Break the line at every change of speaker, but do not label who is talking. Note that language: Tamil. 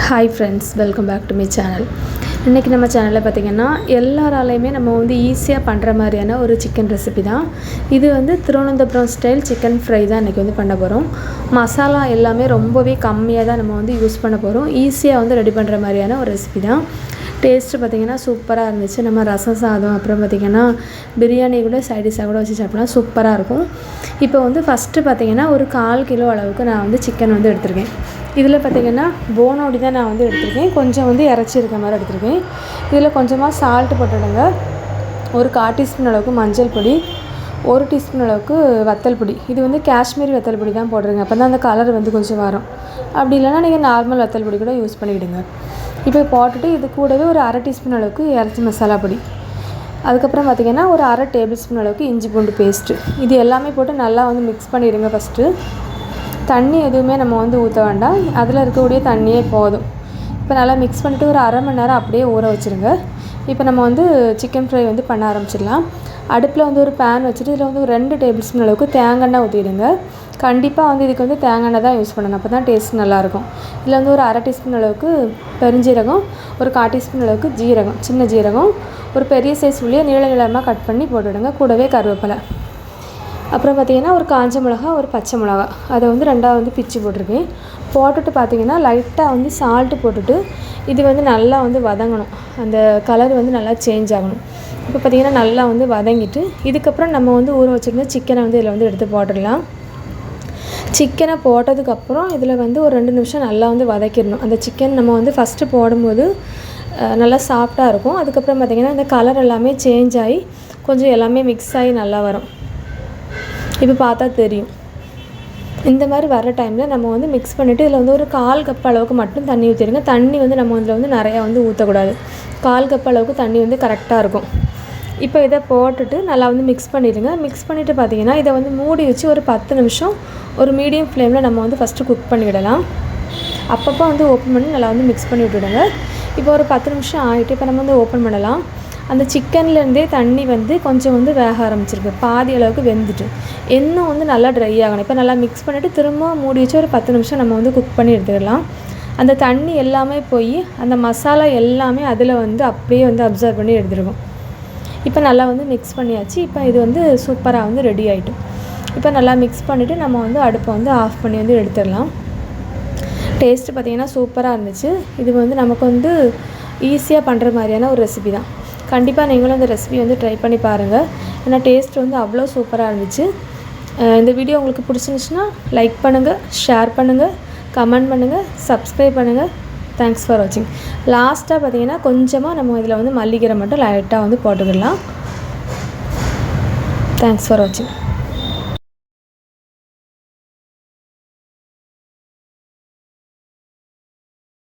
Hi friends, welcome back to my channel. இன்றைக்கி நம்ம சேனலில் பார்த்திங்கன்னா எல்லாராலையுமே நம்ம ஈஸியாக பண்ணுற மாதிரியான ஒரு சிக்கன் ரெசிபி தான். இது திருவனந்தபுரம் ஸ்டைல் சிக்கன் ஃப்ரை தான் இன்றைக்கி பண்ண போகிறோம். மசாலா எல்லாமே ரொம்பவே கம்மியாக தான் நம்ம யூஸ் பண்ண போகிறோம். ஈஸியாக ரெடி பண்ணுற மாதிரியான ஒரு ரெசிபி தான். டேஸ்ட்டு பார்த்திங்கன்னா சூப்பராக இருந்துச்சு. நம்ம ரசம் சாதம் அப்புறம் பார்த்திங்கன்னா பிரியாணி கூட சைடிஷாக கூட வச்சு சாப்பிட்லாம், சூப்பராக இருக்கும். இப்போ ஃபஸ்ட்டு பார்த்திங்கன்னா ஒரு 1/4 கிலோ அளவுக்கு நான் சிக்கன் எடுத்திருக்கேன். இதில் பார்த்திங்கன்னா போனோடி தான் நான் எடுத்திருக்கேன். கொஞ்சம் இறச்சி இருக்க மாதிரி எடுத்திருக்கேன். இதில் கொஞ்சமாக சால்ட்டு போட்டுடுங்க. ஒரு 1/4 டீஸ்பூன் அளவுக்கு மஞ்சள் பொடி, 1 டீஸ்பூன் அளவுக்கு வத்தல் பொடி. இது காஷ்மீரி வத்தல் பொடி தான் போடுறேங்க. அப்போ தான் அந்த கலர் கொஞ்சம் வரும். அப்படி இல்லைன்னா நீங்கள் நார்மல் வத்தல் பொடி கூட யூஸ் பண்ணிவிடுங்க. இப்போ போட்டுட்டு இது கூடவே ஒரு 1/2 டீஸ்பூன் அளவுக்கு இறச்சி மசாலா பொடி, அதுக்கப்புறம் பார்த்திங்கன்னா ஒரு 1/2 டேபிள் ஸ்பூன் அளவுக்கு இஞ்சி பூண்டு பேஸ்ட்டு, இது எல்லாமே போட்டு நல்லா மிக்ஸ் பண்ணிவிடுங்க. ஃபஸ்ட்டு தண்ணி எதுவுமே நம்ம ஊற்ற வேண்டாம், அதில் இருக்கக்கூடிய தண்ணியே போதும். இப்போ நல்லா மிக்ஸ் பண்ணிவிட்டு ஒரு 1/2 மணி நேரம் அப்படியே ஊற வச்சுருங்க. இப்போ நம்ம சிக்கன் ஃப்ரை பண்ண ஆரம்பிச்சிடலாம். அடுப்பில் ஒரு பேன் வச்சுட்டு இதில் ஒரு 2 டேபிள் ஸ்பூன் அளவுக்கு தேங்காய் ஊற்றிடுங்க. கண்டிப்பாக இதுக்கு தேங்காய் தான் யூஸ் பண்ணணும், அப்போ தான் டேஸ்ட் நல்லாயிருக்கும். இதில் ஒரு 1/2 டீஸ்பூன் அளவுக்கு பெருஞ்சீரகம், ஒரு 1/4 டீஸ்பூன் அளவுக்கு ஜீரகம், சின்ன ஜீரகம், ஒரு பெரிய சைஸ் உள்ளே நீளமாக கட் பண்ணி போட்டுவிடுங்க. கூடவே கருவேப்பிலை, அப்புறம் பார்த்திங்கன்னா ஒரு காஞ்ச மிளகா, ஒரு பச்சை மிளகா, அதை ரெண்டாக பிச்சு போட்டிருக்கேன். போட்டுட்டு பார்த்திங்கன்னா லைட்டாக சால்ட்டு போட்டுட்டு இது நல்லா வதங்கணும். அந்த கலர் நல்லா சேஞ்ச் ஆகணும். இப்போ பார்த்திங்கன்னா நல்லா வதங்கிட்டு இதுக்கப்புறம் நம்ம ஊற வச்சுருந்த சிக்கனை இதில் எடுத்து போட்டுடலாம். சிக்கனை போட்டதுக்கப்புறம் இதில் ஒரு 2 நிமிஷம் நல்லா வதக்கிடணும். அந்த சிக்கன் நம்ம ஃபஸ்ட்டு போடும்போது நல்லா சாஃப்டாக இருக்கும். அதுக்கப்புறம் பார்த்திங்கன்னா இந்த கலர் எல்லாமே சேஞ்ச் ஆகி கொஞ்சம் எல்லாமே மிக்ஸ் ஆகி நல்லா வரும். இப்போ பார்த்தா தெரியும். இந்த மாதிரி வர டைமில் நம்ம மிக்ஸ் பண்ணிவிட்டு இதில் ஒரு 1/4 கப் அளவுக்கு மட்டும் தண்ணி ஊற்றிடுங்க. தண்ணி நம்ம இதில் நிறையா ஊற்றக்கூடாது. 1/4 கப் அளவுக்கு தண்ணி கரெக்டாக இருக்கும். இப்போ இதை போட்டுட்டு நல்லா மிக்ஸ் பண்ணிடுங்க. மிக்ஸ் பண்ணிவிட்டு பார்த்திங்கன்னா இதை மூடி வச்சு ஒரு 10 நிமிஷம் ஒரு மீடியம் ஃப்ளேமில் நம்ம ஃபஸ்ட்டு குக் பண்ணிவிடலாம். அப்பப்போ ஓப்பன் பண்ணி நல்லா மிக்ஸ் பண்ணி விட்டுடுங்க. இப்போ ஒரு 10 நிமிஷம் ஆகிட்டு இப்போ நம்ம ஓப்பன் பண்ணலாம். அந்த சிக்கன்லேருந்தே தண்ணி கொஞ்சம் வேக ஆரம்பிச்சிருக்கு, பாதி அளவுக்கு வெந்துட்டு இன்னும் நல்லா ட்ரை ஆகணும். இப்போ நல்லா மிக்ஸ் பண்ணிவிட்டு திரும்ப மூடி வச்சு ஒரு 10 நிமிஷம் நம்ம குக் பண்ணி எடுத்துக்கலாம். அந்த தண்ணி எல்லாமே போய் அந்த மசாலா எல்லாமே அதில் அப்படியே அப்சர்வ் பண்ணி எடுத்துருக்கும். இப்போ நல்லா மிக்ஸ் பண்ணியாச்சு. இப்போ இது சூப்பராக ரெடி ஆகிட்டும். இப்போ நல்லா மிக்ஸ் பண்ணிவிட்டு நம்ம அடுப்பை ஆஃப் பண்ணி எடுத்துடலாம். டேஸ்ட்டு பார்த்திங்கன்னா சூப்பராக இருந்துச்சு. இது நமக்கு ஈஸியாக பண்ணுற மாதிரியான ஒரு ரெசிபி தான். கண்டிப்பாக நீங்களும் இந்த ரெசிபி ட்ரை பண்ணி பாருங்கள். ஏன்னா டேஸ்ட் அவ்வளோ சூப்பராக இருந்துச்சு. இந்த வீடியோ உங்களுக்கு பிடிச்சிருந்துச்சுன்னா லைக் பண்ணுங்கள், ஷேர் பண்ணுங்கள், கமெண்ட் பண்ணுங்கள், சப்ஸ்கிரைப் பண்ணுங்கள். தேங்க்ஸ் ஃபார் வாட்சிங். லாஸ்ட்டாக பார்த்திங்கன்னா கொஞ்சமாக நம்ம இதில் மல்லிகீரை மட்டும் லைட்டாக போட்டுக்கிடலாம். தேங்க்ஸ் ஃபார் வாட்சிங்.